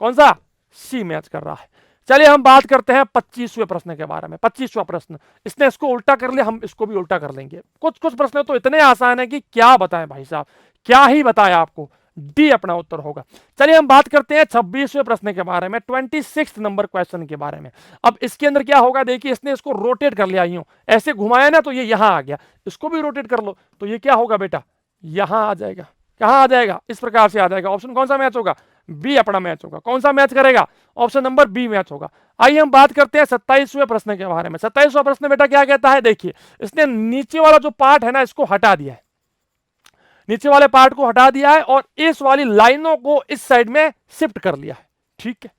कौन सा? सी मैच कर रहा है। चलिए हम बात करते हैं 25वें प्रश्न के बारे में। 25वां प्रश्न, इसने इसको उल्टा कर लिया, हम इसको भी उल्टा कर लेंगे। कुछ कुछ प्रश्न तो इतने आसान है कि क्या बताएं भाई साहब, क्या ही बताएं आपको। डी अपना उत्तर होगा। चलिए हम बात करते हैं 26वें प्रश्न के बारे में, 26 नंबर क्वेश्चन के बारे में। अब इसके अंदर क्या होगा, देखिए इसने इसको रोटेट कर लिया, यूं ऐसे घुमाया ना तो ये यहां आ गया। इसको भी रोटेट कर लो तो ये क्या होगा बेटा? यहां आ जाएगा। कहां आ जाएगा? इस प्रकार से आ जाएगा। ऑप्शन कौन सा मैच होगा? बी अपना मैच होगा। कौन सा मैच करेगा? ऑप्शन नंबर बी मैच होगा। आइए हम बात करते हैं 27वें प्रश्न के बारे में। 27वां प्रश्न बेटा क्या कहता है? देखिए इसने नीचे वाला जो पार्ट है ना, इसको हटा दिया है, नीचे वाले पार्ट को हटा दिया है और इस वाली लाइनों को इस साइड में शिफ्ट कर लिया है, ठीक है।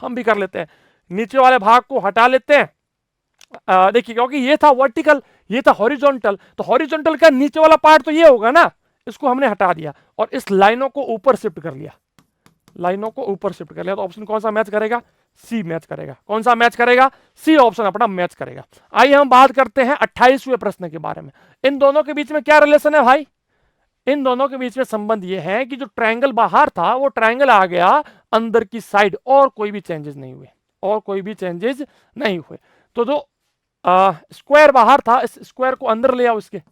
हम भी कर लेते हैं, नीचे वाले भाग को हटा लेते हैं। देखिए क्योंकि ये था वर्टिकल, ये था हॉरिजॉन्टल, तो हॉरिजॉन्टल का नीचे वाला पार्ट तो ये होगा ना, इसको हमने हटा दिया और इस लाइनों को ऊपर शिफ्ट कर लिया, लाइनों को ऊपर शिफ्ट कर लिया। तो ऑप्शन कौन सा मैच करेगा? सी मैच करेगा। कौन सा मैच करेगा? सी ऑप्शन अपना मैच करेगा। आइए हम बात करते हैं 28वें प्रश्न के बारे में। इन दोनों के बीच में क्या रिलेशन है भाई? इन दोनों के बीच में संबंध यह है कि जो ट्रायंगल बाहर था वो ट्रायंगल आ गया अंदर की साइड, और कोई भी चेंजेस नहीं हुए, और कोई भी चेंजेस नहीं हुए। तो जो स्क्वायर बाहर था, इस स्क्वायर को अंदर ले आओ इसके,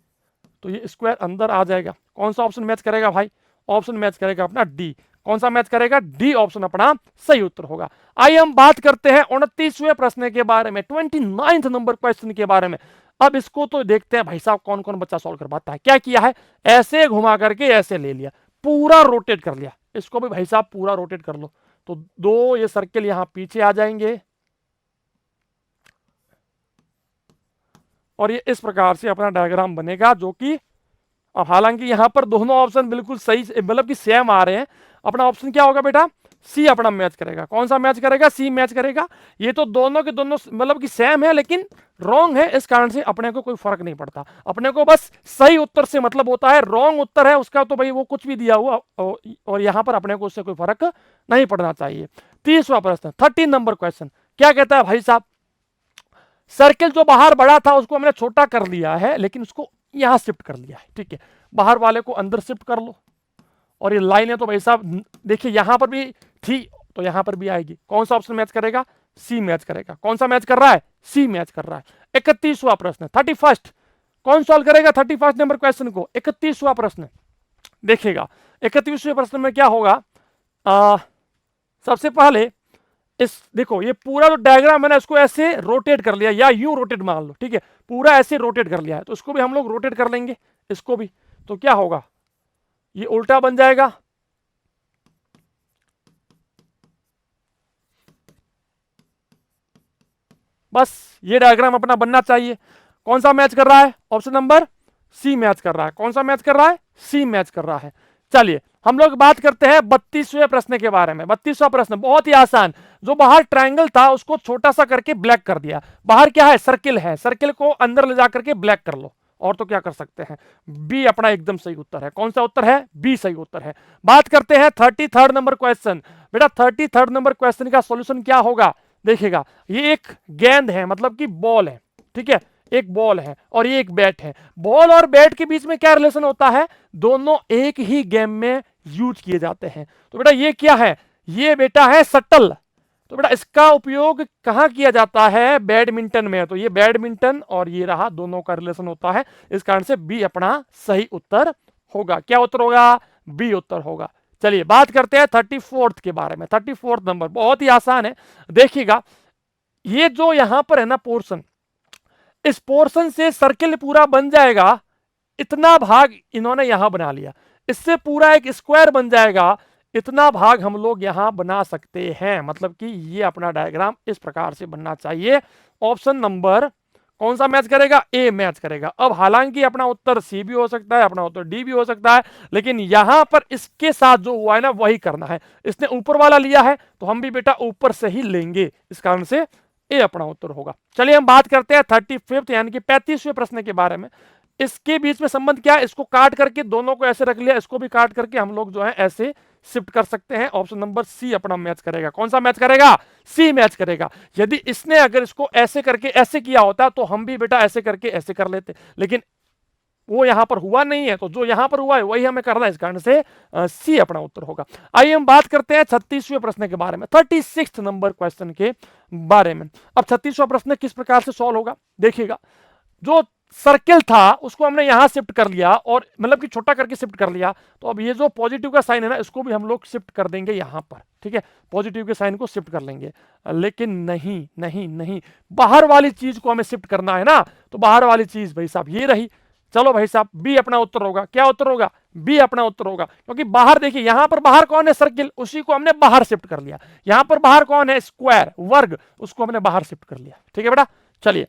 तो ये स्क्वायर अंदर आ जाएगा। कौन सा ऑप्शन मैच करेगा भाई? ऑप्शन मैच करेगा अपना डी। कौन सा मैच करेगा? डी ऑप्शन अपना सही उत्तर होगा। आइए हम बात करते हैं 29वें प्रश्न के बारे में, 29 नंबर क्वेश्चन के बारे में। अब इसको तो देखते हैं भाई साहब कौन कौन बच्चा सॉल्व कर पाता है। क्या किया है? ऐसे घुमा करके ऐसे ले लिया, पूरा रोटेट कर लिया। इसको भी भाई साहब पूरा रोटेट कर लो तो दो ये सर्किल यहां पीछे आ जाएंगे और ये इस प्रकार से अपना डायग्राम बनेगा, जो कि अब हालांकि यहां पर दोनों ऑप्शन बिल्कुल सही मतलब कि सेम आ रहे हैं। अपना ऑप्शन क्या होगा बेटा? सी अपना मैच करेगा। कौन सा मैच करेगा? सी मैच करेगा। ये तो दोनों के दोनों मतलब कि सेम है लेकिन रॉन्ग है, इस कारण से अपने को कोई फर्क नहीं पड़ता। अपने को बस सही उत्तर से मतलब होता है, रॉन्ग उत्तर है उसका तो भाई वो कुछ भी दिया हुआ, और यहां पर अपने को उससे कोई फर्क नहीं पड़ना चाहिए। 30वां प्रश्न, 13 नंबर क्वेश्चन क्या कहता है भाई साहब? सर्किल जो बाहर बड़ा था उसको हमने छोटा कर लिया है, लेकिन उसको यहां शिफ्ट कर लिया है, ठीक है। बाहर वाले को अंदर शिफ्ट कर लो और ये लाइनें तो भाई साहब देखिए यहां पर भी थी तो यहां पर भी आएगी। कौन सा ऑप्शन मैच करेगा? सी मैच करेगा। कौन सा मैच कर रहा है? सी मैच कर रहा है। 31वां प्रश्न, 31, कौन सॉल्व करेगा 31 नंबर क्वेश्चन को? 31वां प्रश्न देखिएगा। 31वें प्रश्न में क्या होगा? सबसे पहले इस देखो ये पूरा जो डायग्राम है ना, इसको ऐसे रोटेट कर लिया या यूं रोटेट मान लो, ठीक है। पूरा ऐसे रोटेट कर लिया है तो इसको भी हम लोग रोटेट कर लेंगे, इसको भी। तो क्या होगा? ये उल्टा बन जाएगा, बस ये डायग्राम अपना बनना चाहिए। कौन सा मैच कर रहा है? ऑप्शन नंबर सी मैच कर रहा है। कौन सा मैच कर रहा है? सी मैच कर रहा है। चलिए हम लोग बात करते हैं 32वें प्रश्न के बारे में। 32वां प्रश्न बहुत ही आसान। जो बाहर ट्रायंगल था उसको छोटा सा करके ब्लैक कर दिया। बाहर क्या है? सर्किल है, सर्किल को अंदर ले जाकर के ब्लैक कर लो, और तो क्या कर सकते हैं। बी अपना एकदम सही उत्तर है। कौन सा उत्तर है? बी सही उत्तर है। बात करते हैं 33 नंबर क्वेश्चन। बेटा 33 नंबर क्वेश्चन का सॉल्यूशन क्या होगा? देखिएगा ये एक गेंद है, मतलब कि बॉल है, ठीक है। एक बॉल है और ये एक बैट है। बॉल और बैट के बीच में क्या रिलेशन होता है? दोनों एक ही गेम में यूज किए जाते हैं। तो बेटा ये क्या है? ये बेटा है शटल, तो बेटा इसका उपयोग कहाँ किया जाता है? बैडमिंटन में। तो ये बैडमिंटन और ये रहा, दोनों का रिलेशन होता है, इस कारण से बी अपना सही उत्तर होगा। क्या उत्तर होगा? बी उत्तर होगा। चलिए बात करते हैं 34th के बारे में। 34th नंबर बहुत ही आसान है, देखिएगा ये जो यहां पर है ना पोर्शन, इस पोर्शन से सर्किल पूरा बन जाएगा, इतना भाग इन्होंने यहां बना लिया, इससे पूरा एक स्क्वायर बन जाएगा, इतना भाग हम लोग यहां बना सकते हैं। मतलब कि ये अपना डायग्राम इस प्रकार से बनना चाहिए। ऑप्शन नंबर कौन सा मैच करेगा? ए मैच करेगा। अब हालांकि अपना उत्तर सी भी हो सकता है, अपना उत्तर डी भी हो सकता है, लेकिन यहां पर इसके साथ जो हुआ है ना वही करना है। इसने ऊपर वाला लिया है तो हम भी बेटा ऊपर से ही लेंगे, इस कारण से ए अपना उत्तर होगा। चलिए हम बात करते हैं 35th यानी कि 35वें प्रश्न के बारे में। इसके बीच में संबंध क्या है? इसको काट करके दोनों को ऐसे रख लिया, इसको भी काट करके हम लोग जो है ऐसे शिफ्ट कर सकते हैं। ऑप्शन नंबर सी अपना मैच करेगा। कौन सा मैच करेगा? सी मैच करेगा। यदि इसने अगर इसको ऐसे करके ऐसे किया होता तो हम भी बेटा ऐसे करके ऐसे कर लेते, लेकिन वो यहां पर हुआ नहीं है, तो जो यहां पर हुआ है वही हमें करना है, इस कारण से सी अपना उत्तर होगा। आइए हम बात करते हैं 36वें प्रश्न के बारे में, 36 नंबर क्वेश्चन के बारे में। अब 36वां प्रश्न किस प्रकार से सॉल्व होगा देखिएगा। जो सर्किल था उसको हमने यहां शिफ्ट कर लिया, और मतलब कि छोटा करके शिफ्ट कर लिया, तो अब ये जो पॉजिटिव का साइन है ना इसको भी हम लोग शिफ्ट कर देंगे यहां पर, ठीक है, पॉजिटिव के साइन को शिफ्ट कर लेंगे। लेकिन नहीं नहीं नहीं, बाहर वाली चीज को हमें शिफ्ट करना है ना, तो बाहर वाली चीज भाई साहब ये रही। चलो भाई साहब बी अपना उत्तर होगा। क्या उत्तर होगा? बी अपना उत्तर होगा, क्योंकि बाहर देखिए यहां पर बाहर कौन है? सर्किल, उसी को हमने बाहर शिफ्ट कर लिया। यहां पर बाहर कौन है? स्क्वायर, वर्ग, उसको हमने बाहर शिफ्ट कर लिया। ठीक है बेटा, चलिए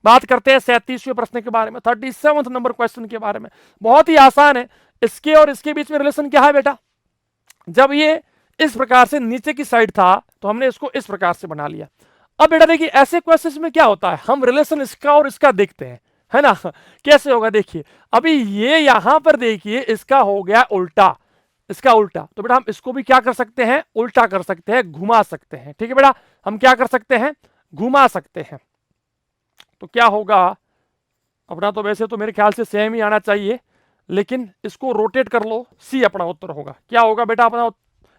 बात करते हैं 37वें प्रश्न के बारे में, 37th नंबर क्वेश्चन के बारे में। बहुत ही आसान है। इसके और इसके बीच में रिलेशन क्या है बेटा? जब ये इस प्रकार से नीचे की साइड था तो हमने इसको इस प्रकार से बना लिया। अब बेटा देखिए ऐसे क्वेश्चंस में क्या होता है, हम रिलेशन इसका और इसका देखते हैं, है ना। कैसे होगा देखिए, अभी ये यहां पर देखिए इसका हो गया उल्टा, इसका उल्टा, तो बेटा हम इसको भी क्या कर सकते हैं? उल्टा कर सकते हैं, घुमा सकते हैं। ठीक है बेटा, हम क्या कर सकते हैं? घुमा सकते हैं। तो क्या होगा अपना? तो वैसे तो मेरे ख्याल से सेम ही आना चाहिए, लेकिन इसको रोटेट कर लो, सी अपना उत्तर होगा। क्या होगा बेटा अपना?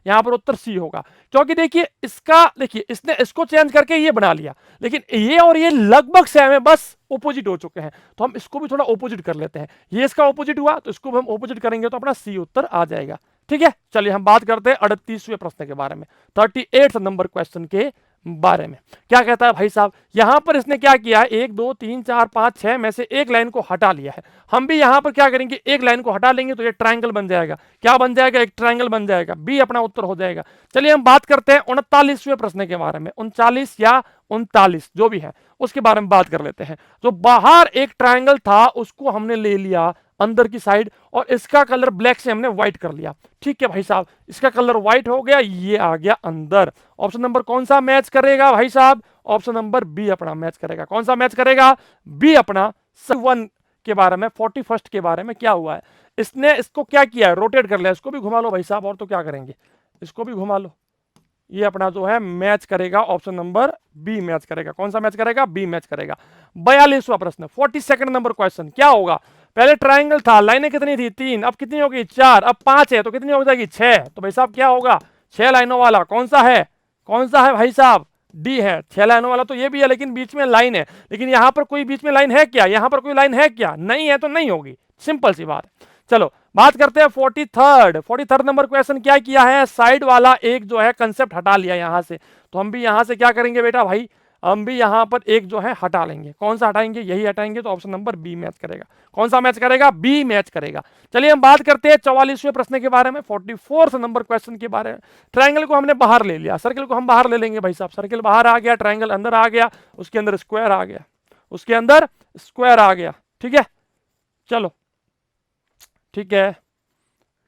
यहां पर उत्तर सी होगा, क्योंकि देखिए इसका, देखिए इसने इसको चेंज करके ये बना लिया, लेकिन ये और ये लगभग सेम है, बस ऑपोजिट हो चुके हैं, तो हम इसको भी थोड़ा ऑपोजिट कर लेते हैं। ये इसका ऑपोजिट हुआ तो इसको भी हम ऑपोजिट करेंगे तो अपना सी उत्तर आ जाएगा। ठीक है, चलिए हम बात करते हैं 38वें प्रश्न के बारे में, 38 नंबर क्वेश्चन के बारे में। क्या कहता है भाई साहब, यहां पर इसने क्या किया है? 1 2 3 4 5 6 में से एक लाइन को हटा लिया है। हम भी यहां पर क्या करेंगे? एक लाइन को हटा लेंगे तो ये ट्रायंगल बन जाएगा। क्या बन जाएगा? एक ट्रायंगल बन जाएगा। बी अपना उत्तर हो जाएगा। चलिए हम बात करते हैं 39वें प्रश्न के बारे में, 39 या 39 जो भी है उसके बारे में बात कर लेते हैं। जो बाहर एक ट्रायंगल था उसको हमने ले लिया अंदर की साइड, और इसका कलर ब्लैक से हमने व्हाइट कर लिया। ठीक है भाई साहब, इसका कलर व्हाइट हो गया, ये आ गया अंदर। ऑप्शन नंबर कौन सा मैच करेगा भाई साहब? ऑप्शन नंबर बी अपना मैच करेगा। कौन सा मैच करेगा? बी अपना। 1 के बारे में, 41 के बारे में क्या हुआ है? इसने इसको क्या किया है? रोटेट कर लिया। इसको भी घुमा लो भाई साहब, और तो क्या करेंगे, इसको भी घुमा लो। ये अपना जो है मैच करेगा, ऑप्शन नंबर बी मैच करेगा। कौन सा मैच करेगा? बी मैच करेगा। 42वां प्रश्न, 42nd नंबर क्वेश्चन। क्या होगा? पहले ट्राइंगल था, लाइनें कितनी थी? 3, अब कितनी होगी? 4, अब 5 है तो कितनी हो जाएगी? 6। तो भाई साहब क्या होगा? 6 लाइनों वाला कौन सा है? कौन सा है भाई साहब? डी है। 6 लाइनों वाला तो ये भी है, लेकिन बीच में लाइन है, लेकिन यहां पर कोई बीच में लाइन है क्या? यहां पर कोई लाइन है क्या? नहीं है, तो नहीं होगी, सिंपल सी बात। चलो बात करते हैं 43rd नंबर क्वेश्चन। क्या किया है? साइड वाला एक जो है कंसेप्ट हटा लिया यहां से, तो हम भी यहां से क्या करेंगे बेटा भाई? हम भी यहां पर एक जो है हटा लेंगे। कौन सा हटाएंगे? यही हटाएंगे, तो ऑप्शन नंबर बी मैच करेगा। कौन सा मैच करेगा? बी मैच करेगा। चलिए हम बात करते हैं 44वें प्रश्न के बारे में, 44th नंबर क्वेश्चन के बारे में। ट्राइंगल को हमने बाहर ले लिया, सर्किल को हम बाहर ले लेंगे भाई साहब। सर्किल बाहर आ गया, ट्राइंगल अंदर आ गया, उसके अंदर स्क्वायर आ गया, उसके अंदर स्क्वायर आ गया। ठीक है, चलो ठीक है,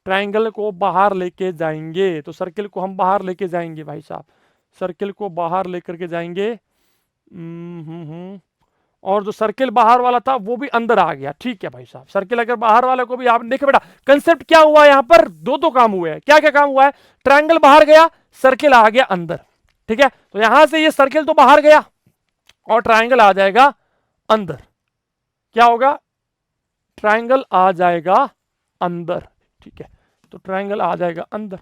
ट्राइंगल को बाहर लेके जाएंगे, तो सर्किल को हम बाहर लेके जाएंगे भाई साहब, सर्किल को बाहर लेकर के जाएंगे। और जो सर्किल बाहर वाला था वो भी अंदर आ गया। ठीक है भाई साहब, सर्किल अगर बाहर वाले को भी आप देखिए बेटा, कंसेप्ट क्या हुआ यहां पर? दो काम हुए हैं। क्या क्या काम हुआ है? ट्राइंगल बाहर गया, सर्किल आ गया अंदर। ठीक है, तो यहां से ये सर्किल तो बाहर गया और ट्राइंगल आ जाएगा अंदर। क्या होगा? ट्राइंगल आ जाएगा अंदर। ठीक है, तो ट्राइंगल आ जाएगा अंदर,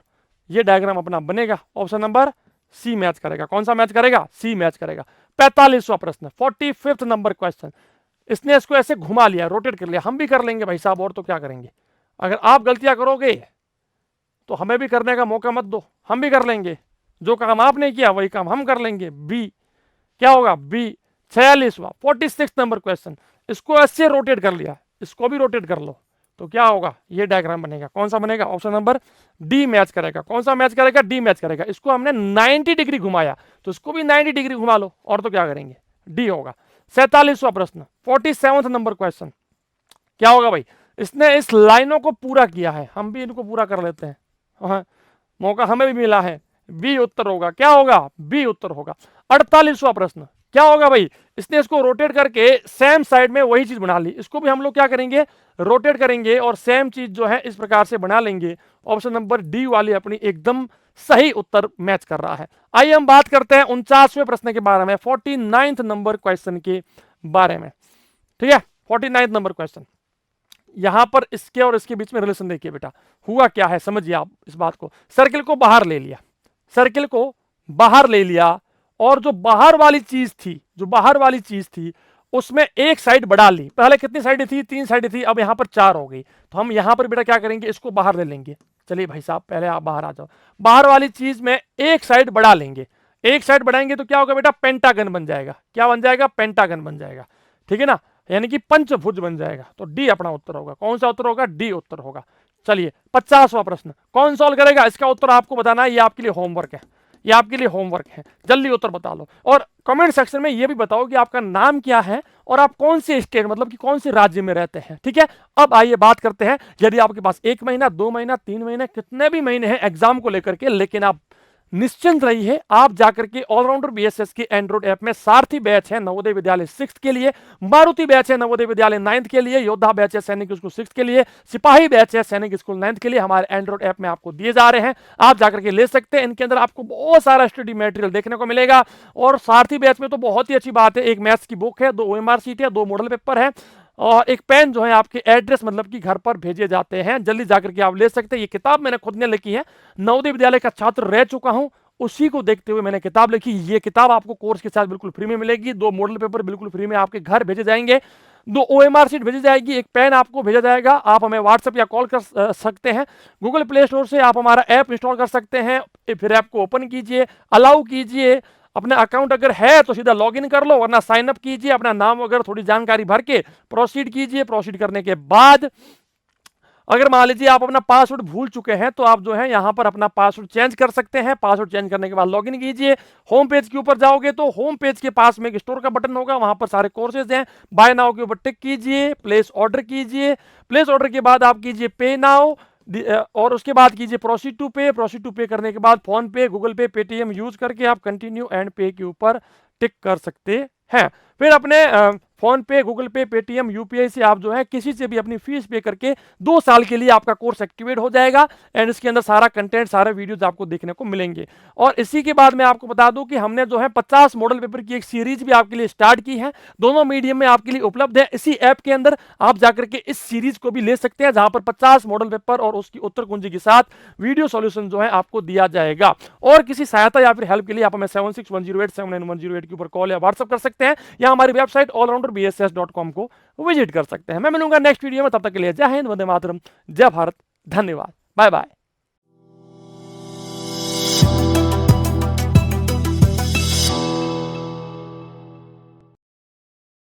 ये डायग्राम अपना बनेगा। ऑप्शन नंबर सी मैच करेगा। कौन सा मैच करेगा? सी मैच करेगा। 45वां प्रश्न, 45th नंबर क्वेश्चन। इसने इसको ऐसे घुमा लिया, रोटेट कर लिया। हम भी कर लेंगे भाई साहब, और तो क्या करेंगे। अगर आप गलतियां करोगे तो हमें भी करने का मौका मत दो, हम भी कर लेंगे। जो काम आपने किया वही काम हम कर लेंगे। बी क्या होगा? बी। 46वां 46 नंबर क्वेश्चन, इसको ऐसे रोटेट कर लिया, इसको भी रोटेट कर लो तो क्या होगा? ये डायग्राम बनेगा। कौन सा बनेगा? ऑप्शन नंबर डी मैच करेगा। कौन सा मैच करेगा? डी मैच करेगा। इसको हमने 90 डिग्री घुमाया तो इसको भी 90 डिग्री घुमा लो, और तो क्या करेंगे? डी होगा। 47वां प्रश्न, 47th नंबर क्वेश्चन, क्या होगा भाई? इसने इस लाइनों को पूरा किया है, हम भी इनको पूरा कर लेते हैं। हाँ, मौका हमें भी मिला है। बी उत्तर होगा। क्या होगा? बी उत्तर होगा। 48वां प्रश्न, क्या होगा भाई? इसने इसको रोटेट करके सेम साइड में वही चीज बना ली, इसको भी हम लोग क्या करेंगे? रोटेट करेंगे और सेम चीज जो है इस प्रकार से बना लेंगे। ऑप्शन नंबर डी वाली अपनी एकदम सही उत्तर मैच कर रहा है। आइए हम बात करते हैं 49वें प्रश्न के बारे में, 49th नंबर क्वेश्चन के बारे में। ठीक है, 49th नंबर क्वेश्चन। यहां पर इसके और इसके बीच में रिलेशन देखिए बेटा, हुआ क्या है समझिए आप इस बात को। सर्किल को बाहर ले लिया, सर्किल को बाहर ले लिया, और जो बाहर वाली चीज थी, जो बाहर वाली चीज थी उसमें एक साइड बढ़ा ली। पहले कितनी साइड थी? 3 साइड थी, अब यहां पर 4 हो गई। तो हम यहां पर बेटा क्या करेंगे? इसको बाहर ले लेंगे। चलिए भाई साहब, पहले आप बाहर आ जाओ। बाहर वाली चीज में एक साइड बढ़ा लेंगे। एक साइड बढ़ाएंगे तो क्या होगा बेटा? पेंटागन बन जाएगा। क्या बन जाएगा? पेंटागन बन जाएगा। ठीक है ना, यानी कि पंचभुज बन जाएगा। तो डी अपना उत्तर होगा। कौन सा उत्तर होगा? डी उत्तर होगा। चलिए 50वां प्रश्न, कौन सॉल्व करेगा? इसका उत्तर आपको बताना है, ये आपके लिए होमवर्क है, ये आपके लिए होमवर्क है। जल्दी उत्तर बता लो, और कमेंट सेक्शन में ये भी बताओ कि आपका नाम क्या है और आप कौन से स्टेट, मतलब कि कौन से राज्य में रहते हैं। ठीक है, अब आइए बात करते हैं, यदि आपके पास 1 महीना, 2 महीना, 3 महीने, कितने भी महीने हैं एग्जाम को लेकर के, लेकिन आप निश्चिंत रहिए। आप जाकर के ऑलराउंडर बीएसएस की एंड्रॉइड ऐप में सारथी बैच है नवोदय विद्यालय 6th के लिए, मारुति बैच है नवोदय विद्यालय 9th के लिए, योद्धा बैच है सैनिक स्कूल 6th के लिए, सिपाही बैच है सैनिक स्कूल 9th के लिए, हमारे एंड्रॉइड ऐप में आपको दिए जा रहे हैं। आप जाकर के ले सकते हैं। इनके अंदर आपको बहुत सारा स्टडी मटेरियल देखने को मिलेगा। और सारथी बैच में तो बहुत ही अच्छी बात है, एक मैथ्स की बुक है, 2 OMR शीट है, 2 मॉडल पेपर है, और एक पेन जो है आपके एड्रेस मतलब कि घर पर भेजे जाते हैं। जल्दी जाकर के आप ले सकते हैं। ये किताब मैंने खुद ने लिखी है, नवोदय विद्यालय का छात्र रह चुका हूं, उसी को देखते हुए मैंने किताब लिखी। ये किताब आपको कोर्स के साथ बिल्कुल फ्री में मिलेगी। 2 मॉडल पेपर बिल्कुल फ्री में आपके घर भेजे जाएंगे, 2 OMR शीट भेजी जाएगी, एक पेन आपको भेजा जाएगा। आप हमें व्हाट्सएप या कॉल कर सकते हैं। गूगल प्ले स्टोर से आप हमारा ऐप इंस्टॉल कर सकते हैं। फिर ऐप को ओपन कीजिए, अलाउ कीजिए, अपना अकाउंट अगर है तो सीधा लॉगिन कर लो, वरना साइन अप कीजिए, अपना नाम वगैरह थोड़ी जानकारी भर के प्रोसीड कीजिए। प्रोसीड करने के बाद अगर मान लीजिए आप अपना पासवर्ड भूल चुके हैं तो आप जो है यहाँ पर अपना पासवर्ड चेंज कर सकते हैं। पासवर्ड चेंज करने के बाद लॉगिन कीजिए। होम पेज के ऊपर जाओगे तो होम पेज के पास में एक स्टोर का बटन होगा, वहां पर सारे कोर्सेज हैं। बाय नाउ के ऊपर टिक कीजिए, प्लेस ऑर्डर कीजिए। प्लेस ऑर्डर के बाद आप कीजिए पे नाउ, और उसके बाद कीजिए प्रोसीड टू पे। प्रोसीड टू पे करने के बाद फोन पे, गूगल पे, पेटीएम यूज करके आप कंटिन्यू एंड पे के ऊपर टिक कर सकते हैं। फिर अपने फोन पे, गूगल पे, पेटीएम, यूपीआई से आप जो है किसी से भी अपनी फीस पे करके 2 साल के लिए आपका कोर्स एक्टिवेट हो जाएगा। एंड इसके अंदर सारा कंटेंट, सारे वीडियोज आपको देखने को मिलेंगे। और इसी के बाद मैं आपको बता दूं कि हमने जो है 50 मॉडल पेपर की एक सीरीज भी आपके लिए स्टार्ट की है, दोनों मीडियम में आपके लिए उपलब्ध है। इसी ऐप के अंदर आप जाकर के इस सीरीज को भी ले सकते हैं, जहां पर 50 मॉडल पेपर और उसकी उत्तर कुंजी के साथ वीडियो सॉल्यूशन जो है आपको दिया जाएगा। और किसी सहायता या फिर हेल्प के लिए आप हमें 7610879108 के ऊपर कॉल या व्हाट्सएप कर सकते हैं, या हमारी वेबसाइट allrounderbss.com को विजिट कर सकते हैं। मैं मिलूंगा नेक्स्ट वीडियो में, तब तक के लिए जय हिंद, वंदे मातरम, जय भारत, धन्यवाद, बाय बाय।